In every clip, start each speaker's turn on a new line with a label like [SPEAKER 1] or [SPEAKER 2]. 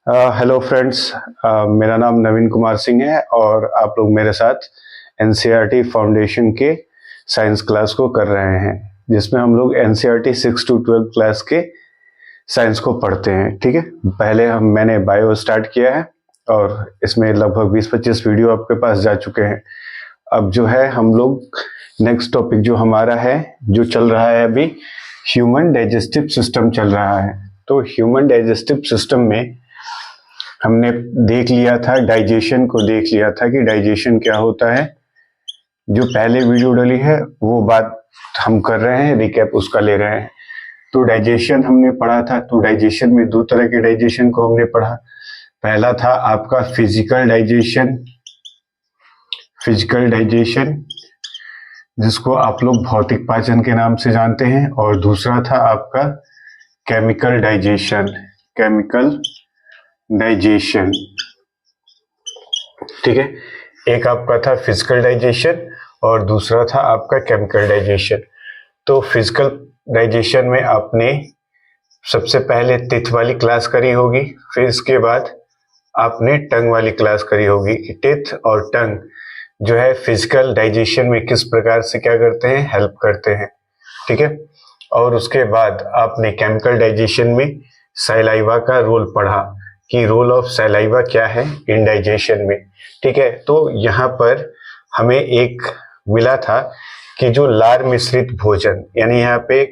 [SPEAKER 1] Hello friends. मेरा नाम नवीन कुमार सिंह है और आप लोग मेरे साथ एनसीईआरटी फाउंडेशन के साइंस क्लास को कर रहे हैं, जिसमें हम लोग एनसीईआरटी 6 to 12 क्लास के साइंस को पढ़ते हैं। ठीक है, पहले मैंने बायो स्टार्ट किया है और इसमें लगभग 20-25 वीडियो आपके पास जा चुके हैं। अब जो है हम लोग नेक्स्ट टॉपिक जो हमारा है, जो चल रहा है अभी, ह्यूमन डाइजेस्टिव सिस्टम चल रहा है। तो ह्यूमन डाइजेस्टिव सिस्टम में हमने देख लिया था, डाइजेशन को देख लिया था कि डाइजेशन क्या होता है। जो पहले वीडियो डली है वो बात हम कर रहे हैं, रिकैप उसका ले रहे हैं। तो डाइजेशन हमने पढ़ा था। तो डाइजेशन में दो तरह के डाइजेशन को हमने पढ़ा। पहला था आपका फिजिकल डाइजेशन, जिसको आप लोग भौतिक पाचन के नाम से जानते हैं, और दूसरा था आपका केमिकल डाइजेशन। ठीक है, एक आपका था फिजिकल डाइजेशन और दूसरा था आपका केमिकल डाइजेशन। तो फिजिकल डाइजेशन में आपने सबसे पहले टिथ वाली क्लास करी होगी, फिर इसके बाद आपने टंग वाली क्लास करी होगी। टिथ और टंग जो है फिजिकल डाइजेशन में किस प्रकार से क्या करते हैं, हेल्प करते हैं। ठीक है, और उसके बाद आपने केमिकल डाइजेशन में सैलाइवा का रोल पढ़ा कि रोल ऑफ सैलाइवा क्या है इन डाइजेशन में। ठीक है, तो यहाँ पर हमें एक मिला था कि जो लार मिश्रित भोजन, यानी यहाँ पे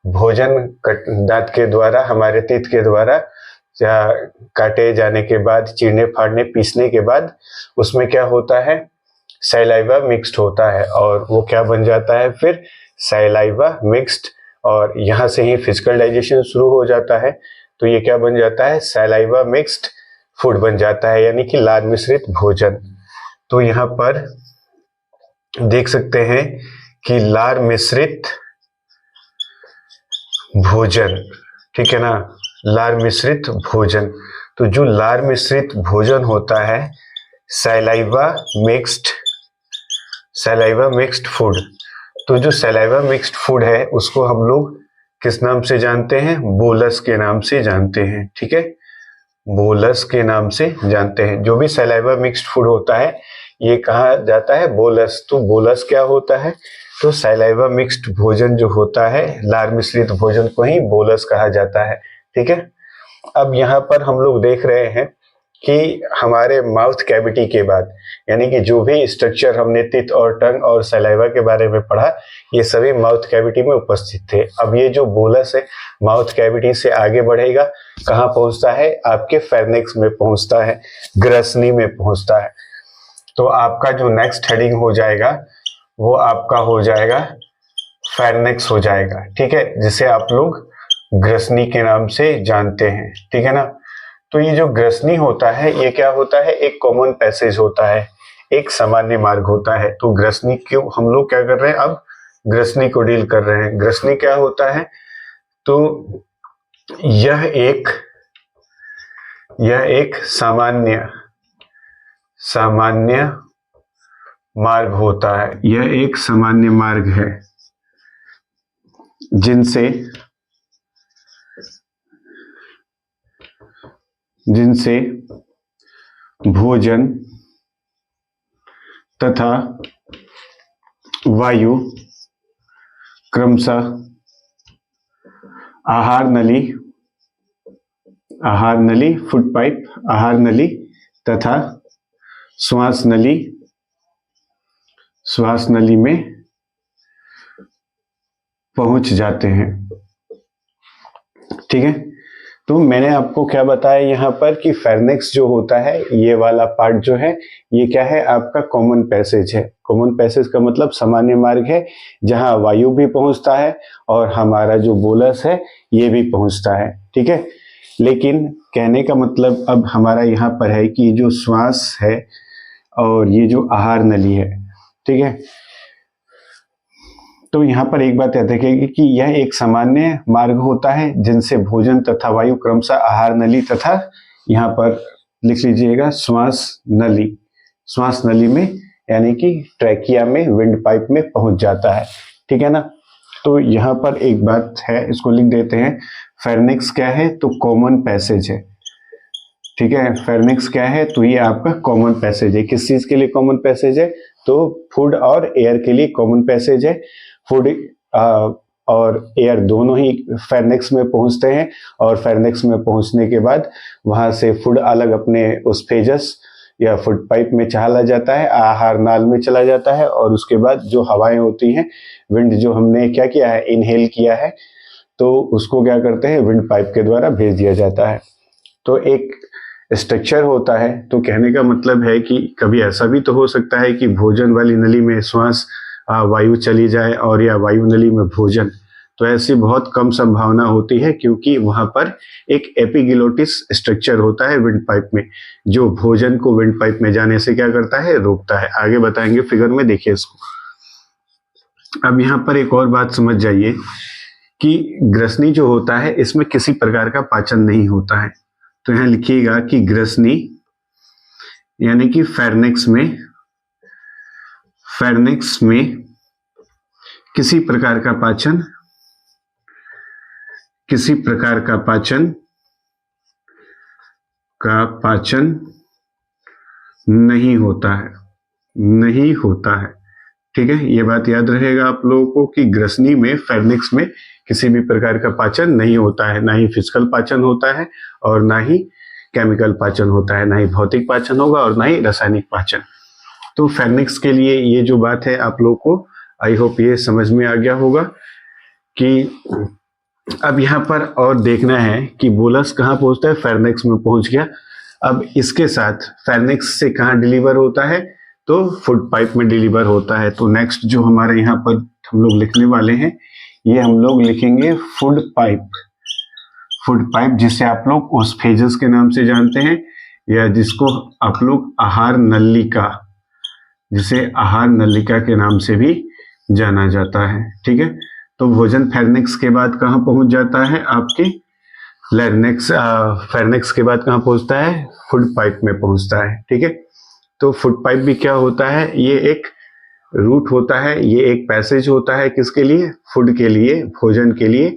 [SPEAKER 1] भोजन दांत के द्वारा, हमारे तेत के द्वारा काटे जाने के बाद, चीरने फाड़ने पीसने के बाद उसमें क्या होता है, सैलाइवा मिक्स्ड होता है और वो क्या बन जाता है, फिर सैलाइवा मिक्स्ड। और यहाँ से ही फिजिकल डाइजेशन शुरू हो जाता है। तो ये क्या बन जाता है, सैलाइवा मिक्स्ड फूड बन जाता है, यानी कि लार मिश्रित भोजन। तो यहाँ पर देख सकते हैं कि लार मिश्रित भोजन, ठीक है ना, लार मिश्रित भोजन। तो जो लार मिश्रित भोजन होता है, सैलाइवा मिक्स्ड फूड। तो जो सैलाइवा मिक्स्ड फूड है उसको हम लोग किस नाम से जानते हैं, बोलस के नाम से जानते हैं। ठीक है, बोलस के नाम से जानते हैं। जो भी सैलाइवा मिक्स्ड फूड होता है ये कहा जाता है, बोलस। तो बोलस क्या होता है, तो सैलाइवा मिक्स्ड भोजन जो होता है, लार मिश्रित भोजन को ही बोलस कहा जाता है। ठीक है, अब यहाँ पर हम लोग देख रहे हैं कि हमारे माउथ कैविटी के बाद, यानी कि जो भी स्ट्रक्चर हमने टीथ और टंग और सैलाइवा के बारे में पढ़ा, ये सभी माउथ कैविटी में उपस्थित थे। अब ये जो बोलस है माउथ कैविटी से आगे बढ़ेगा, कहाँ पहुंचता है, आपके फेर्निक्स में पहुंचता है, ग्रसनी में पहुंचता है। तो आपका जो नेक्स्ट हेडिंग हो जाएगा वो आपका हो जाएगा फेर्निक्स हो जाएगा। ठीक है, जिसे आप लोग ग्रसनी के नाम से जानते हैं। ठीक है ना। तो ये जो ग्रसनी होता है ये क्या होता है, एक कॉमन पैसेज होता है, एक सामान्य मार्ग होता है। तो ग्रसनी क्यों हम लोग क्या कर रहे हैं, अब ग्रसनी को डील कर रहे हैं। ग्रसनी क्या होता है, तो यह एक सामान्य मार्ग होता है। यह एक सामान्य मार्ग है जिनसे भोजन तथा वायु क्रमशः आहार नली, फूड पाइप, आहार नली तथा श्वास नली में पहुंच जाते हैं। ठीक है, तो मैंने आपको क्या बताया यहाँ पर कि फेर्निक्स जो होता है, ये वाला पार्ट जो है ये क्या है, आपका कॉमन पैसेज है। कॉमन पैसेज का मतलब सामान्य मार्ग है, जहां वायु भी पहुंचता है और हमारा जो बोलस है ये भी पहुंचता है। ठीक है, लेकिन कहने का मतलब अब हमारा यहाँ पर है कि जो श्वास है और ये जो आहार नली है, ठीक है, तो यहाँ पर एक बात याद रखिएगा कि यह एक सामान्य मार्ग होता है जिनसे भोजन तथा वायु क्रमशः आहार नली तथा, यहाँ पर लिख लीजिएगा, श्वास नली में, यानी कि ट्रैकिया में, विंड पाइप में पहुंच जाता है। ठीक है ना। तो यहाँ पर एक बात है, इसको लिख देते हैं। फेर्निक्स क्या है, तो कॉमन पैसेज है। ठीक है। फेर्निक्स क्या है, तो ये आपका कॉमन पैसेज है। किस चीज के लिए कॉमन पैसेज है, तो फूड और एयर के लिए कॉमन पैसेज है। फूड और एयर दोनों ही फेर्निक्स में पहुंचते हैं, और फेर्निक्स में पहुंचने के बाद वहां से फूड अलग अपने उस फेजस या फूड पाइप में चला जाता है, आहार नाल में चला जाता है, और उसके बाद जो हवाएं होती हैं, विंड जो हमने क्या किया है, इनहेल किया है, तो उसको क्या करते हैं, विंड पाइप के द्वारा भेज दिया जाता है। तो एक स्ट्रक्चर होता है। तो कहने का मतलब है कि कभी ऐसा भी तो हो सकता है कि भोजन वाली नली में श्वास वायु चली जाए और या वायु नली में भोजन, तो ऐसी बहुत कम संभावना होती है, क्योंकि वहां पर एक एपिग्लोटिस स्ट्रक्चर होता है विंड पाइप में, जो भोजन को विंड पाइप में जाने से क्या करता है, रोकता है। आगे बताएंगे फिगर में, देखिए इसको। अब यहाँ पर एक और बात समझ जाइए कि ग्रसनी जो होता है, इसमें किसी प्रकार का पाचन नहीं होता है। तो यहां लिखिएगा कि ग्रसनी यानी कि फेर्निक्स में किसी प्रकार का पाचन नहीं होता है। ठीक है, ये बात याद रहेगा आप लोगों को कि ग्रसनी में, फेर्निक्स में किसी भी प्रकार का पाचन नहीं होता है। ना ही फिजिकल पाचन होता है, और ना ही केमिकल पाचन होता है, ना ही भौतिक पाचन होगा, और ना ही रासायनिक पाचन। तो फेर्निक्स के लिए ये जो बात है आप लोगों को, आई होप ये समझ में आ गया होगा कि अब यहाँ पर और देखना है कि बोलस कहाँ पहुंचता है, फेर्निक्स में पहुंच गया। अब इसके साथ फेर्निक्स से कहाँ डिलीवर होता है, तो फूड पाइप में डिलीवर होता है। तो नेक्स्ट जो हमारे यहाँ पर हम लोग लिखने वाले हैं, ये हम लोग लिखेंगे फूड पाइप, जिसे आप लोग उस फेजस के नाम से जानते हैं, या जिसको आप लोग आहार नलिका, जिसे आहार नलिका के नाम से भी जाना जाता है। ठीक है, तो भोजन फेर्निक्स के बाद कहाँ पहुंच जाता है, आपके लैरिंक्स, फेर्निक्स के बाद कहाँ पहुंचता है, फूड पाइप में पहुंचता है। ठीक है, तो फूड पाइप भी क्या होता है, ये एक रूट होता है, ये एक पैसेज होता है, किसके लिए, फूड के लिए, भोजन के लिए,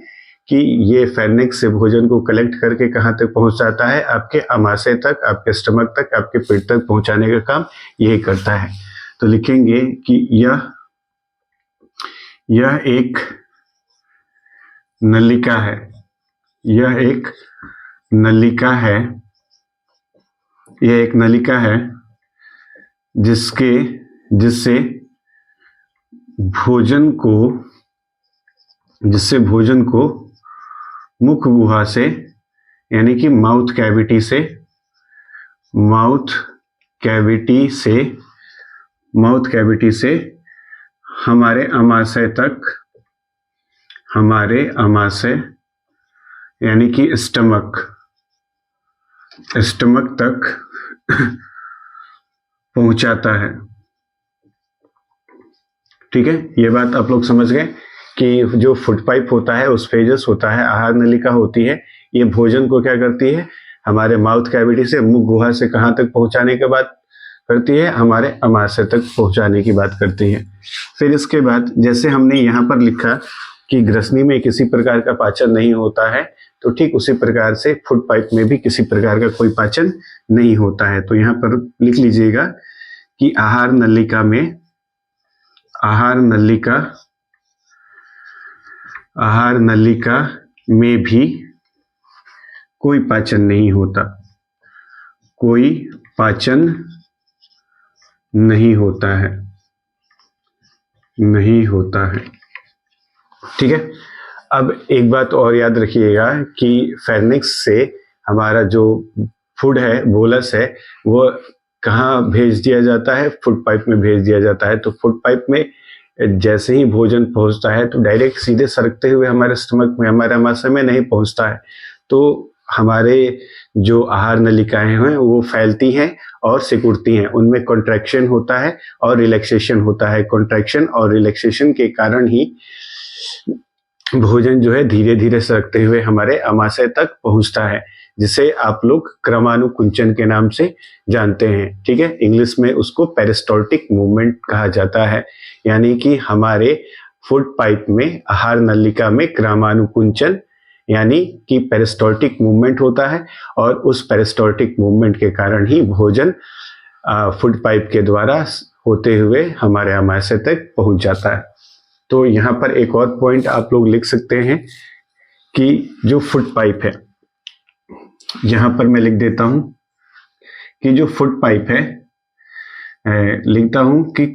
[SPEAKER 1] कि ये फेर्निक्स से भोजन को कलेक्ट करके कहाँ तक पहुंच जाता है, आपके आमाशय तक, आपके स्टमक तक, आपके पेट तक पहुंचाने का काम यही करता है। तो लिखेंगे कि यह एक नलिका है, यह एक नलिका है जिससे भोजन को मुख गुहा से, यानी कि माउथ कैविटी से हमारे आमाशय यानी कि स्टमक तक पहुंचाता है। ठीक है, ये बात आप लोग समझ गए कि जो फूड पाइप होता है, उस फेजस होता है, आहार नलिका होती है, ये भोजन को क्या करती है, हमारे माउथ कैविटी से, मुख गुहा से कहाँ तक पहुंचाने की बात करती है, हमारे आमाशय तक पहुंचाने की बात करती है। फिर इसके बाद जैसे हमने यहाँ पर लिखा कि ग्रसनी में किसी प्रकार का पाचन नहीं होता है, तो ठीक उसी प्रकार से फूड पाइप में भी किसी प्रकार का कोई पाचन नहीं होता है। तो यहाँ पर लिख लीजिएगा कि आहार नलिका में भी कोई पाचन नहीं होता, नहीं होता है। ठीक है, अब एक बात और याद रखिएगा कि फेर्निक्स से हमारा जो फूड है, बोलस है, वो कहाँ भेज दिया जाता है, फूड पाइप में भेज दिया जाता है। तो फूड पाइप में जैसे ही भोजन पहुंचता है, तो डायरेक्ट सीधे सरकते हुए हमारे स्टमक में, हमारे आमाशय में नहीं पहुंचता है। तो हमारे जो आहार नलिकाएं हैं वो फैलती हैं और सिकुड़ती हैं, उनमें कॉन्ट्रैक्शन होता है और रिलैक्सेशन होता है। कॉन्ट्रैक्शन और रिलैक्सेशन के कारण ही भोजन जो है धीरे धीरे सरकते हुए हमारे आमाशय तक पहुंचता है, जिसे आप लोग क्रमानुकुंचन के नाम से जानते हैं। ठीक है, इंग्लिश में उसको पेरिस्टोल्टिक मूवमेंट कहा जाता है, यानी कि हमारे फूड पाइप में, आहार नलिका में क्रमानुकुंचन यानी कि पेरिस्टोल्टिक मूवमेंट होता है और उस पेरिस्टोल्टिक मूवमेंट के कारण ही भोजन फूड पाइप के द्वारा होते हुए हमारे आमाशय तक पहुंच जाता है। तो यहाँ पर एक और पॉइंट आप लोग लिख सकते हैं कि जो फूड पाइप है, यहाँ पर मैं लिख देता हूं कि जो फूड पाइप है, लिखता हूं कि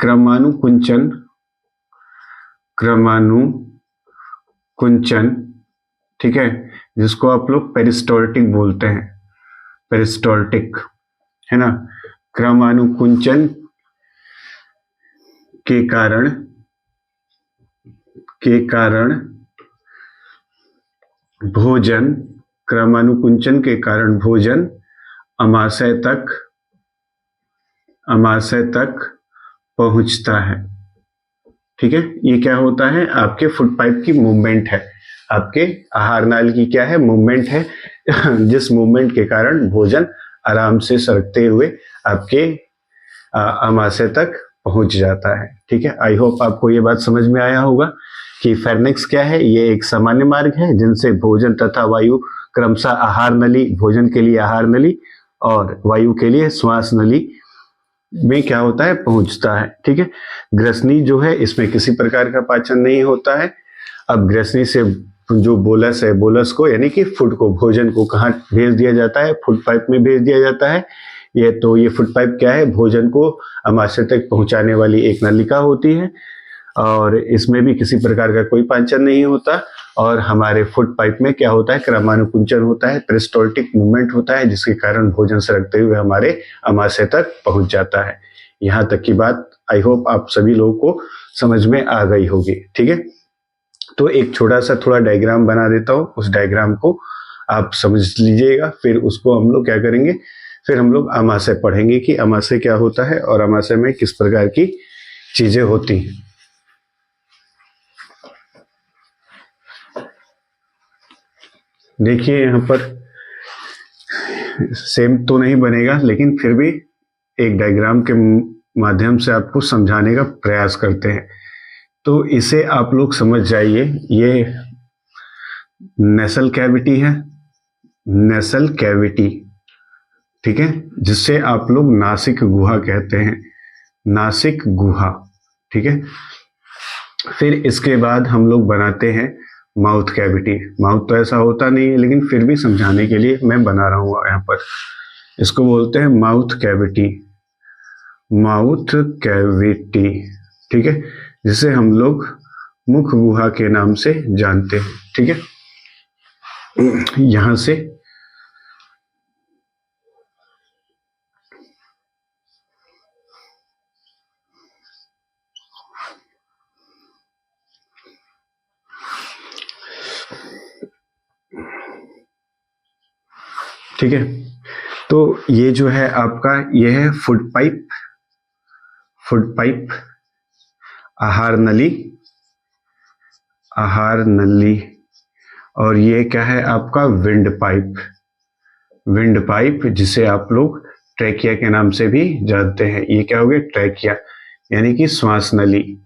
[SPEAKER 1] क्रमानुकुंचन ठीक है, जिसको आप लोग पेरिस्टोल्टिक बोलते हैं, पेरिस्टोल्टिक है ना। क्रमानुकुंचन के कारण भोजन, क्रमानुकुंचन के कारण भोजन आमाशय तक पहुंचता है। ठीक है, ये क्या होता है, आपके फूड पाइप की मूवमेंट है, आपके आहार नाल की क्या है, मूवमेंट है, जिस मूवमेंट के कारण भोजन आराम से सरकते हुए आपके आमाशय तक पहुंच जाता है। ठीक है, आई होप आपको ये बात समझ में आया होगा कि फेर्नेक्स क्या है। ये एक सामान्य मार्ग है जिनसे भोजन तथा वायु क्रमशः आहार नली, भोजन के लिए आहार नली और वायु के लिए श्वास नली में क्या होता है, पहुंचता है। ठीक है, ग्रसनी जो है इसमें किसी प्रकार का पाचन नहीं होता है। अब ग्रसनी से जो बोलस है, बोलस को यानी कि फूड को, भोजन को कहाँ भेज दिया जाता है, फूड पाइप में भेज दिया जाता है। ये फूड पाइप क्या है, भोजन को आमाशय तक पहुंचाने वाली एक नलिका होती है और इसमें भी किसी प्रकार का कोई पाचन नहीं होता। और हमारे फूड पाइप में क्या होता है, क्रमानुकुंचन होता है, पेरिस्टोल्टिक मूवमेंट होता है, जिसके कारण भोजन सरकते हुए हमारे आमाशय तक पहुंच जाता है। यहाँ तक की बात आई होप आप सभी लोगों को समझ में आ गई होगी। ठीक है, तो एक छोटा सा थोड़ा डायग्राम बना देता हूँ, उस डायग्राम को आप समझ लीजिएगा, फिर उसको हम लोग क्या करेंगे, फिर हम लोग आमाशय पढ़ेंगे कि आमाशय क्या होता है और आमाशय में किस प्रकार की चीजें होती हैं। देखिए यहाँ पर सेम तो नहीं बनेगा, लेकिन फिर भी एक डायग्राम के माध्यम से आपको समझाने का प्रयास करते हैं। तो इसे आप लोग समझ जाइए, ये नेसल कैविटी है, नेसल कैविटी, ठीक है, जिससे आप लोग नासिक गुहा कहते हैं, नासिक गुहा। ठीक है, फिर इसके बाद हम लोग बनाते हैं माउथ कैविटी। माउथ तो ऐसा होता नहीं है, लेकिन फिर भी समझाने के लिए मैं बना रहा हूँ यहाँ पर। इसको बोलते हैं माउथ कैविटी, माउथ कैविटी। ठीक है, जिसे हम लोग मुख गुहा के नाम से जानते हैं। ठीक है, यहां से ठीक है, तो ये जो है आपका, ये है फूड पाइप, फूड पाइप, आहार नली, आहार नली, और ये क्या है आपका, विंड पाइप, विंड पाइप, जिसे आप लोग ट्रैकिया के नाम से भी जानते हैं। ये क्या हो गया, ट्रैकिया, यानी कि श्वास नली।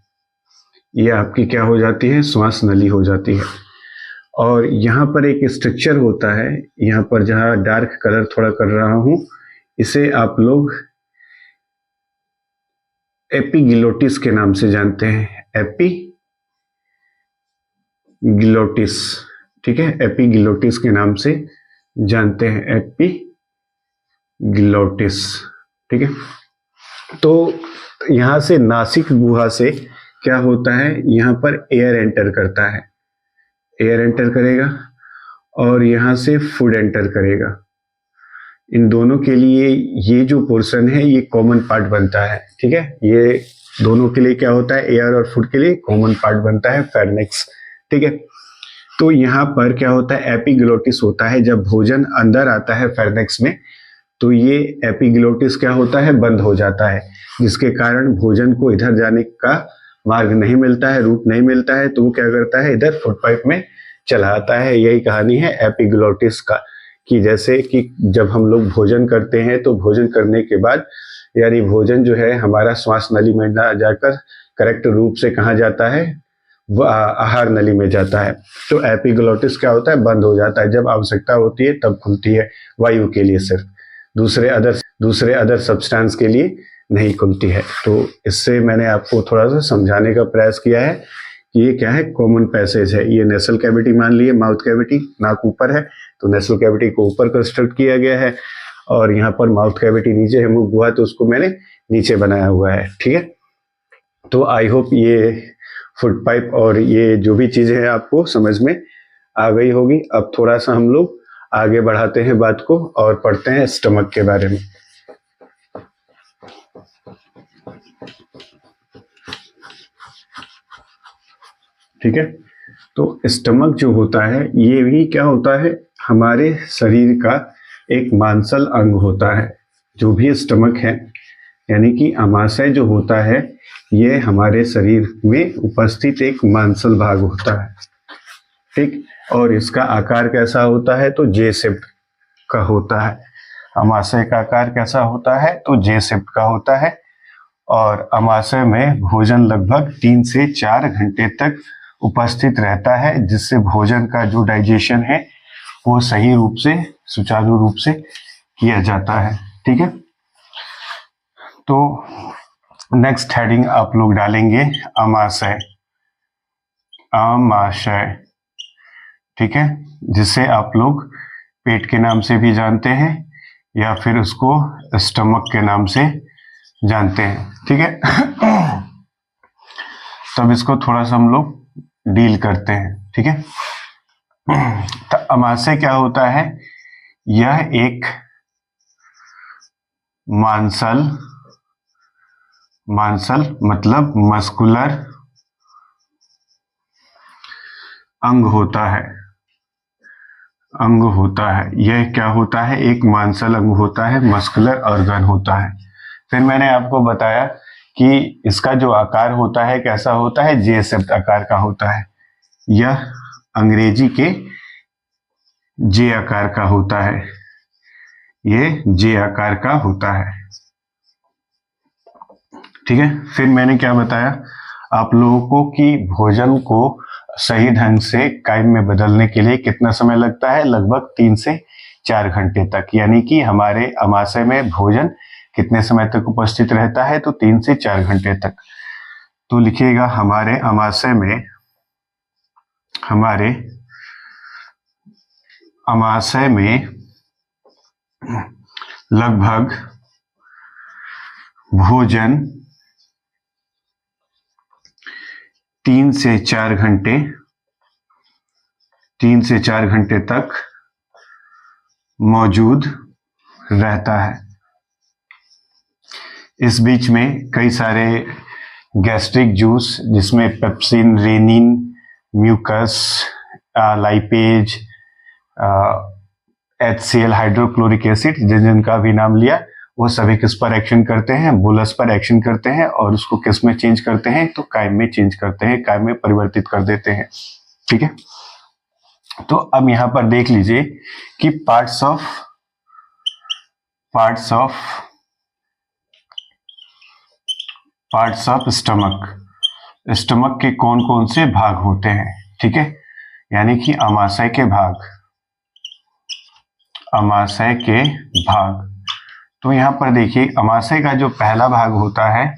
[SPEAKER 1] ये आपकी क्या हो जाती है, श्वास नली हो जाती है। और यहाँ पर एक स्ट्रक्चर होता है, यहाँ पर जहाँ डार्क कलर थोड़ा कर रहा हूं, इसे आप लोग एपिग्लोटिस के नाम से जानते हैं, एपिग्लोटिस। ठीक है, एपिग्लोटिस के नाम से जानते हैं, एपिग्लोटिस। ठीक है, तो यहां से नासिक गुहा से क्या होता है, यहां पर एयर एंटर करता है, एयर एंटर करेगा और यहां से फूड एंटर करेगा। इन दोनों के लिए ये जो पोर्शन है ये कॉमन पार्ट बनता है। ठीक है, ये दोनों के लिए क्या होता है, एयर और फूड के लिए कॉमन पार्ट बनता है फेर्नेक्स। ठीक है, तो यहाँ पर क्या होता है, एपिग्लोटिस होता है। जब भोजन अंदर आता है फेर्नेक्स में, तो ये एपिग्लोटिस क्या होता है, बंद हो जाता है, जिसके कारण भोजन को इधर जाने का मार्ग नहीं मिलता है, रूट नहीं मिलता है, तो वो क्या करता है, इधर फूड पाइप में चला आता है। यही कहानी है एपिग्लोटिस का, कि जैसे कि जब हम लोग भोजन करते हैं तो भोजन करने के बाद, यानी भोजन जो है हमारा श्वास नली में ना जाकर करेक्ट रूप से कहाँ जाता है, आहार नली में जाता है। तो एपिग्लोटिस क्या होता है, बंद हो जाता है, जब आवश्यकता होती है तब खुलती है, वायु के लिए सिर्फ, दूसरे अदर सब्सटेंस के लिए नहीं खुलती है। तो इससे मैंने आपको थोड़ा सा समझाने का प्रयास किया है कि ये क्या है, कॉमन पैसेज है। ये नेसल कैविटी मान लिए, माउथ कैविटी, नाक ऊपर है तो नेसल कैविटी को ऊपर कंस्ट्रक्ट किया गया है, और यहाँ पर माउथ कैविटी नीचे है, मुंह हुआ तो उसको मैंने नीचे बनाया हुआ है। ठीक है, तो आई होप ये फूड पाइप और ये जो भी चीजें हैं आपको समझ में आ गई होगी। अब थोड़ा सा हम लोग आगे बढ़ाते हैं बात को और पढ़ते हैं स्टमक के बारे में। ठीक है, तो स्टमक जो होता है ये भी क्या होता है, हमारे शरीर का एक मांसल अंग होता है। जो भी स्टमक है यानी कि आमाशय जो होता है ये हमारे शरीर में उपस्थित एक मांसल भाग होता है। ठीक, और इसका आकार कैसा होता है, तो जे शेप्ड का होता है। आमाशय का आकार कैसा होता है, तो जे शेप्ड का होता है, और आमाशय में भोजन लगभग 3 से 4 घंटे तक उपस्थित रहता है, जिससे भोजन का जो डाइजेशन है वो सही रूप से, सुचारू रूप से किया जाता है। ठीक है, तो नेक्स्ट हेडिंग आप लोग डालेंगे आमाशय, आमाशय। ठीक है, जिसे आप लोग पेट के नाम से भी जानते हैं या फिर उसको स्टमक के नाम से जानते हैं। ठीक है, तब इसको थोड़ा सा हम लोग डील करते हैं। ठीक है, तो आमाशय क्या होता है, यह एक मांसल मतलब मस्कुलर अंग होता है। यह क्या होता है, एक मांसल अंग होता है, मस्कुलर ऑर्गन होता है। फिर मैंने आपको बताया कि इसका जो आकार होता है कैसा होता है, जे शेप्ड आकार का होता है। यह अंग्रेजी के जे आकार का होता है, ये जे आकार का होता है। ठीक है, फिर मैंने क्या बताया आप लोगों को कि भोजन को सही ढंग से कायम में बदलने के लिए कितना समय लगता है, लगभग 3 से 4 घंटे तक। यानी कि हमारे आमाशय में भोजन कितने समय तक उपस्थित रहता है, तो 3 से 4 घंटे तक। तो लिखिएगा हमारे आमाशय में लगभग भोजन 3 से 4 घंटे तक मौजूद रहता है। इस बीच में कई सारे गैस्ट्रिक जूस, जिसमें pepsin, rennin, mucus, lipase, HCl, hydrochloric acid, जिनका भी नाम लिया, वो सभी किस पर एक्शन करते हैं, बोलस पर एक्शन करते हैं, और उसको किस में चेंज करते हैं, तो कायम में चेंज करते हैं, कायम में परिवर्तित कर देते हैं। ठीक है, तो अब यहां पर देख लीजिए कि पार्ट्स ऑफ स्टमक के कौन कौन से भाग होते हैं। ठीक है, यानी कि आमाशय के भाग। तो यहां पर देखिए आमाशय का जो पहला भाग होता है,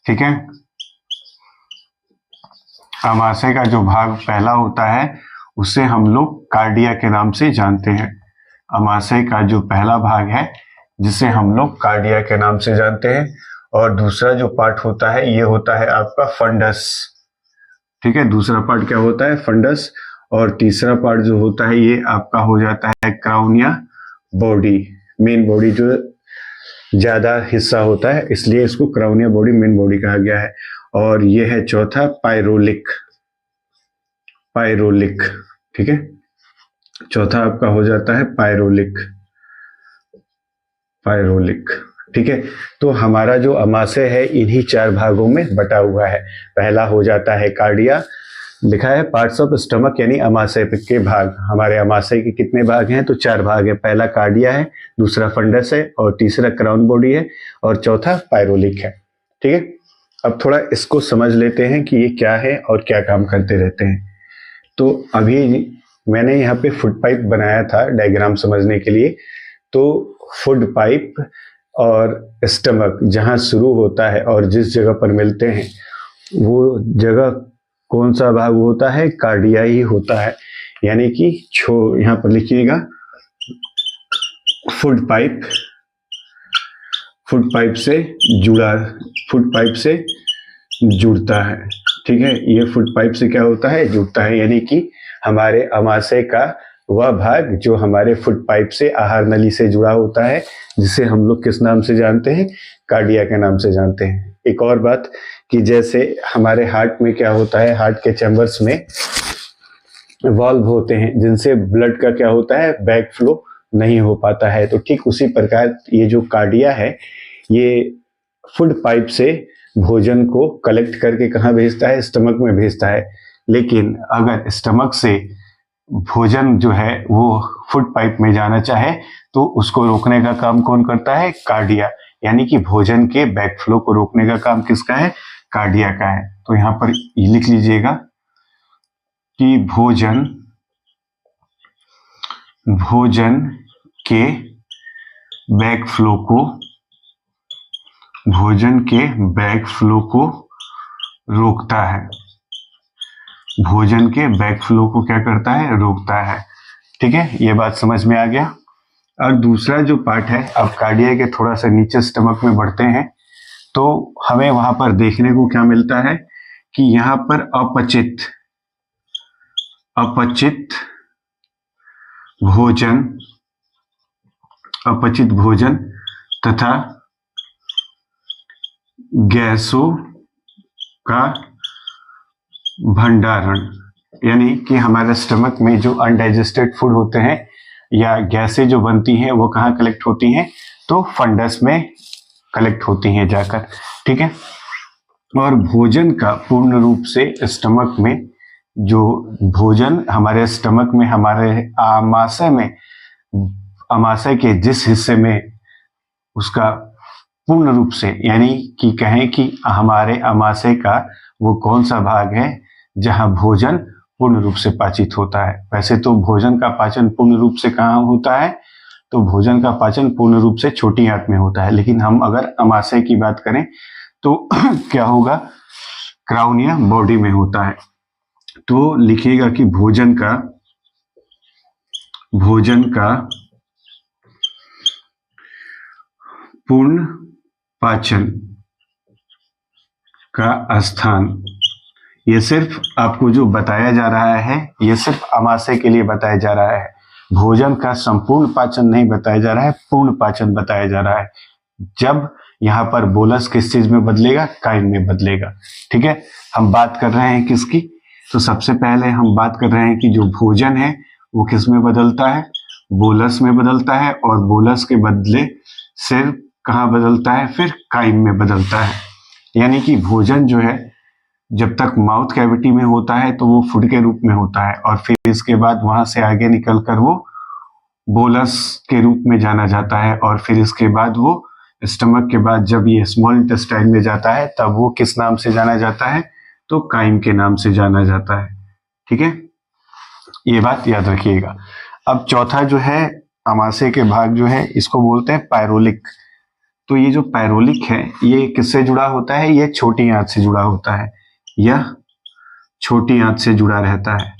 [SPEAKER 1] ठीक है, आमाशय का जो भाग पहला होता है उसे हम लोग कार्डिया के नाम से जानते हैं। आमाशय का जो पहला भाग है जिसे हम लोग कार्डिया के नाम से जानते हैं, और दूसरा जो पार्ट होता है ये होता है आपका फंडस। ठीक है, दूसरा पार्ट क्या होता है, फंडस, और तीसरा पार्ट जो होता है ये आपका हो जाता है क्राउनिया बॉडी, मेन बॉडी जो ज्यादा हिस्सा होता है, इसलिए इसको क्राउनिया बॉडी, मेन बॉडी कहा गया है। और ये है चौथा पायरोलिक। ठीक है, चौथा आपका हो जाता है पायरोलिक। ठीक है, तो हमारा जो आमाशय है इन्हीं 4 भागों में बटा हुआ है। पहला हो जाता है कार्डिया, लिखा है पार्ट्स ऑफ स्टमक, यानी आमाशय के भाग। हमारे आमाशय के कितने भाग हैं, तो 4 भाग है। पहला कार्डिया है, दूसरा फंडस है, और तीसरा क्राउन बॉडी है, और चौथा पायरोलिक है। ठीक है, अब थोड़ा इसको समझ लेते हैं कि ये क्या है और क्या काम करते रहते हैं। तो अभी मैंने यहाँ पे फूड पाइप बनाया था डायग्राम समझने के लिए। तो फूड पाइप और स्टमक जहाँ शुरू होता है और जिस जगह पर मिलते हैं वो जगह कौन सा भाग होता है? कार्डिया ही होता है। यानी कि यहाँ पर लिखिएगा फूड पाइप, फूड पाइप से जुड़ा, फूड पाइप से जुड़ता है। ठीक है, ये फूड पाइप से क्या होता है? जुड़ता है। यानी कि हमारे अमाशय का वह भाग जो हमारे फूड पाइप से आहार नली से जुड़ा होता है, जिसे हम लोग किस नाम से जानते हैं? कार्डिया के नाम से जानते हैं। एक और बात कि जैसे हमारे हार्ट में क्या होता है, हार्ट के चैम्बर्स में वॉल्व होते हैं जिनसे ब्लड का क्या होता है? बैक फ्लो नहीं हो पाता है। तो ठीक उसी प्रकार ये जो कार्डिया है ये फूड पाइप से भोजन को कलेक्ट करके कहाँ भेजता है? स्टमक में भेजता है। लेकिन अगर स्टमक से भोजन जो है वो फूड पाइप में जाना चाहे तो उसको रोकने का काम कौन करता है? कार्डिया। यानी कि भोजन के बैक फ्लो को रोकने का काम किसका है? कार्डिया का है। तो यहाँ पर लिख लीजिएगा कि भोजन के बैक फ्लो को, भोजन के बैक फ्लो को रोकता है। भोजन के बैक फ्लो को क्या करता है? रोकता है। ठीक है, ये बात समझ में आ गया। और दूसरा जो पार्ट है, अब कार्डिया के थोड़ा सा नीचे स्टमक में बढ़ते हैं तो हमें वहां पर देखने को क्या मिलता है कि यहाँ पर अपचित भोजन तथा गैसों का भंडारण। यानी कि हमारे स्टमक में जो अनडाइजेस्टेड फूड होते हैं या गैसें जो बनती हैं वो कहाँ कलेक्ट होती हैं? तो फंडस में कलेक्ट होती हैं जाकर। ठीक है, और भोजन का पूर्ण रूप से स्टमक में, जो भोजन हमारे स्टमक में, हमारे आमाशय के जिस हिस्से में उसका पूर्ण रूप से, यानी कि कहें कि हमारे आमाशय का वो कौन सा भाग है जहां भोजन पूर्ण रूप से पाचित होता है। वैसे तो भोजन का पाचन पूर्ण रूप से कहाँ होता है? तो भोजन का पाचन पूर्ण रूप से छोटी आंत में होता है। लेकिन हम अगर अमाशय की बात करें तो क्या होगा? क्राउन या बॉडी में होता है। तो लिखिएगा कि भोजन का पूर्ण पाचन का स्थान, ये सिर्फ आपको जो बताया जा रहा है ये सिर्फ अमाशय के लिए बताया जा रहा है। भोजन का संपूर्ण पाचन नहीं बताया जा रहा है, पूर्ण पाचन बताया जा रहा है। जब यहाँ पर बोलस किस चीज में बदलेगा? काइम में बदलेगा। ठीक है, हम बात कर रहे हैं किसकी? तो सबसे पहले हम बात कर रहे हैं कि जो भोजन है वो किस में बदलता है? बोलस में बदलता है, और बोलस के बदले सिर्फ कहाँ बदलता है? फिर काइम में बदलता है। यानी कि भोजन जो है जब तक माउथ कैविटी में होता है तो वो फूड के रूप में होता है, और फिर इसके बाद वहां से आगे निकलकर वो बोलस के रूप में जाना जाता है, और फिर इसके बाद वो स्टमक के बाद जब ये स्मॉल इंटेस्टाइन में जाता है तब वो किस नाम से जाना जाता है? तो काइम के नाम से जाना जाता है। ठीक है, ये बात याद रखिएगा। अब चौथा जो है अमाशय के भाग जो है इसको बोलते हैं पायरोलिक। तो ये जो पायरोलिक है ये किससे जुड़ा होता है? ये छोटी आंत से जुड़ा होता है। यह छोटी आंत से जुड़ा रहता है।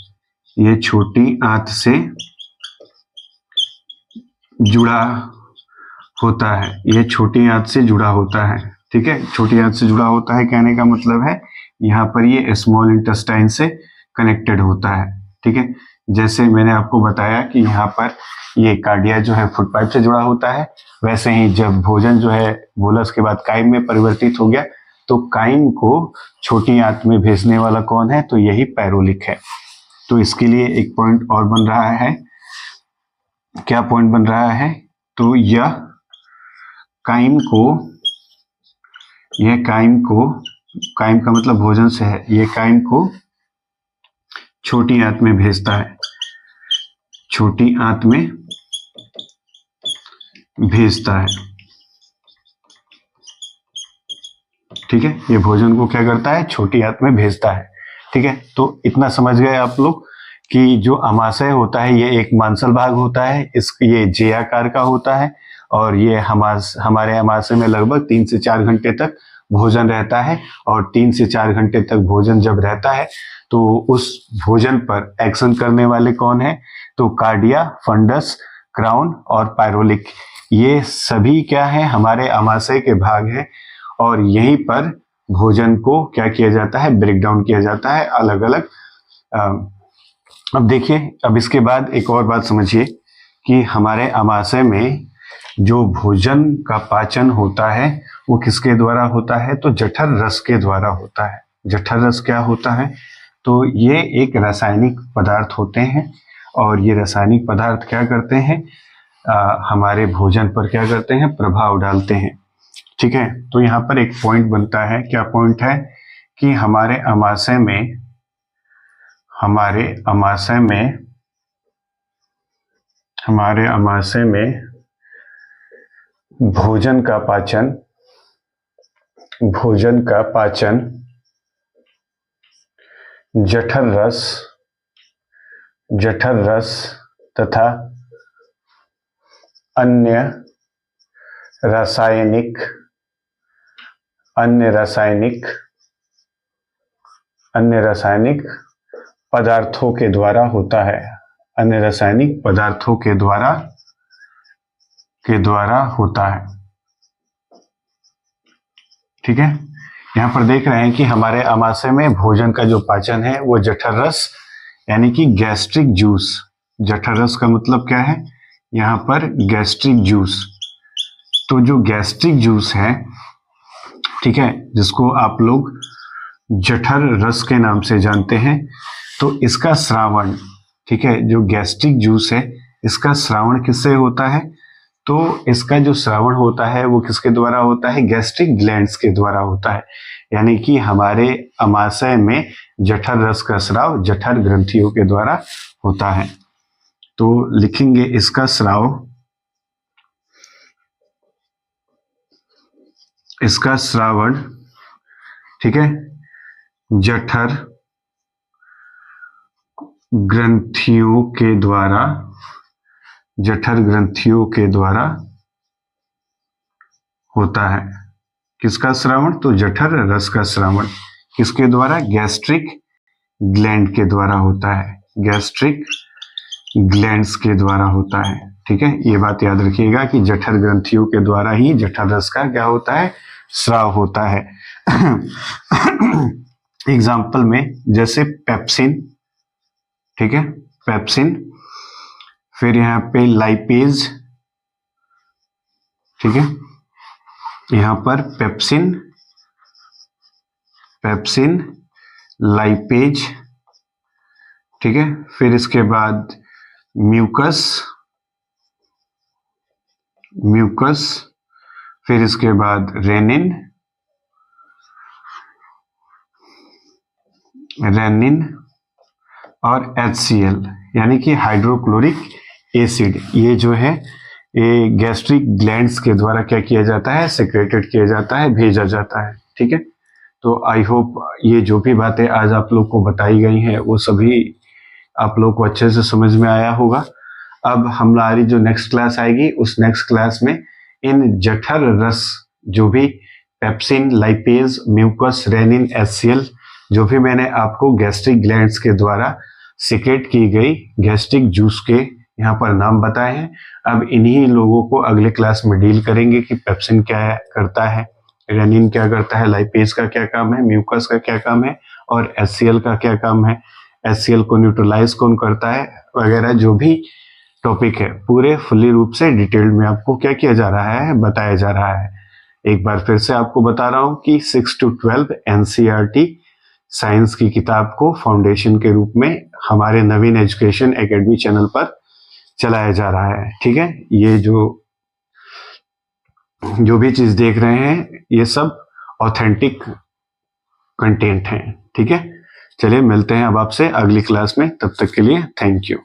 [SPEAKER 1] ये छोटी आंत से जुड़ा होता है। ये छोटी आंत से जुड़ा होता है। ठीक है, छोटी आंत से जुड़ा होता है कहने का मतलब है यहाँ पर ये स्मॉल इंटेस्टाइन से कनेक्टेड होता है। ठीक है, जैसे मैंने आपको बताया कि यहाँ पर ये कार्डिया जो है फूड पाइप से जुड़ा होता है, वैसे ही जब भोजन जो है बोलस के बाद काइम में परिवर्तित हो गया तो काइम को छोटी आंत में भेजने वाला कौन है? तो यही पायरोलिक है। तो इसके लिए एक पॉइंट और बन रहा है। क्या पॉइंट बन रहा है? तो यह काइम का मतलब भोजन से है, ये काइम को छोटी आंत में भेजता है, छोटी आंत में भेजता है। ठीक है, ये भोजन को क्या करता है, छोटी आंत में भेजता है। ठीक है, तो इतना समझ गए आप लोग कि जो अमाशय होता है ये एक मांसल भाग होता है, ये जे आकार का होता है और ये हमारे अमाशय में लगभग 3 से 4 घंटे तक भोजन रहता है। और 3 से 4 घंटे तक भोजन जब रहता है तो उस भोजन पर एक्शन करने वाले कौन है, तो कार्डिया, फंडस, क्राउन और पायरोलिक, ये सभी क्या है, हमारे अमाशय के भाग हैं और यहीं पर भोजन को क्या किया जाता है, ब्रेक डाउन किया जाता है अलग अलग। अब देखिए, अब इसके बाद एक और बात समझिए कि हमारे अमाशय में जो भोजन का पाचन होता है वो किसके द्वारा होता है, तो जठर रस के द्वारा होता है। जठर रस क्या होता है, तो ये एक रासायनिक पदार्थ होते हैं और ये रासायनिक पदार्थ क्या करते हैं, हमारे भोजन पर क्या करते हैं, प्रभाव डालते हैं। ठीक है, तो यहाँ पर एक पॉइंट बनता है, क्या पॉइंट है कि हमारे अमाशय में भोजन का पाचन जठर रस तथा अन्य रासायनिक पदार्थों के द्वारा होता है। अन्य रासायनिक पदार्थों के द्वारा होता है। ठीक है, यहाँ पर देख रहे हैं कि हमारे अमाशय में भोजन का जो पाचन है वो जठर रस यानी कि गैस्ट्रिक जूस, जठर रस का मतलब क्या है, यहाँ पर गैस्ट्रिक जूस, तो जो गैस्ट्रिक जूस है, ठीक है, जिसको आप लोग जठर रस के नाम से जानते हैं, तो इसका श्रावण, ठीक है, जो गैस्ट्रिक जूस है इसका श्रावण किससे होता है, तो इसका जो श्रावण होता है वो किसके द्वारा होता है, गैस्ट्रिक ग्लैंड्स के द्वारा होता है। यानी कि हमारे अमाशय में जठर रस का स्राव जठर ग्रंथियों के द्वारा होता है। तो लिखेंगे इसका स्राव, इसका श्रावण, ठीक है, जठर ग्रंथियों के द्वारा होता है। किसका श्रावण, तो जठर रस का श्रावण किसके द्वारा, गैस्ट्रिक ग्लैंड के द्वारा होता है, गैस्ट्रिक ग्लैंड्स के द्वारा होता है। ठीक है, ये बात याद रखिएगा कि जठर ग्रंथियों के द्वारा ही जठर रस का क्या होता है, स्राव होता है। एग्जाम्पल में जैसे पेप्सिन, ठीक है, पेप्सिन, फिर यहाँ पे लाइपेज, ठीक है, यहाँ पर पेप्सिन, लाइपेज, ठीक है, फिर इसके बाद म्यूकस, फिर इसके बाद रेनिन और HCl यानी कि हाइड्रोक्लोरिक एसिड, ये जो है ये गैस्ट्रिक ग्लैंड्स के द्वारा क्या किया जाता है, सेक्रेटेड किया जाता है, भेजा जाता है। ठीक है, तो आई होप ये जो भी बातें आज आप लोग को बताई गई हैं वो सभी आप लोग को अच्छे से समझ में आया होगा। अब हमारी जो नेक्स्ट क्लास आएगी उस नेक्स्ट क्लास में इन जठर रस, जो भी pepsin, lipase, mucus, rennin, HCl, जो भी मैंने आपको गैस्ट्रिक ग्लैंड्स के द्वारा सिक्रेट की गई गैस्ट्रिक जूस के यहाँ पर नाम बताए हैं, अब इन्हीं लोगों को अगले क्लास में डील करेंगे कि पेप्सिन क्या करता है, रेनिन क्या करता है, लाइपेज का क्या काम है, म्यूकस का क्या काम है और HCl का क्या काम है, HCl को न्यूट्रलाइज कौन करता है, वगैरह जो भी टॉपिक है पूरे फुल्ली रूप से डिटेल्ड में आपको क्या किया जा रहा है, बताया जा रहा है। एक बार फिर से आपको बता रहा हूँ कि 6 to 12 NCERT साइंस की किताब को फाउंडेशन के रूप में हमारे नवीन एजुकेशन एकेडमी चैनल पर चलाया जा रहा है। ठीक है, ये जो भी चीज देख रहे हैं ये सब ऑथेंटिक कंटेंट है। ठीक है, चलिए मिलते हैं अब आपसे अगली क्लास में, तब तक के लिए थैंक यू।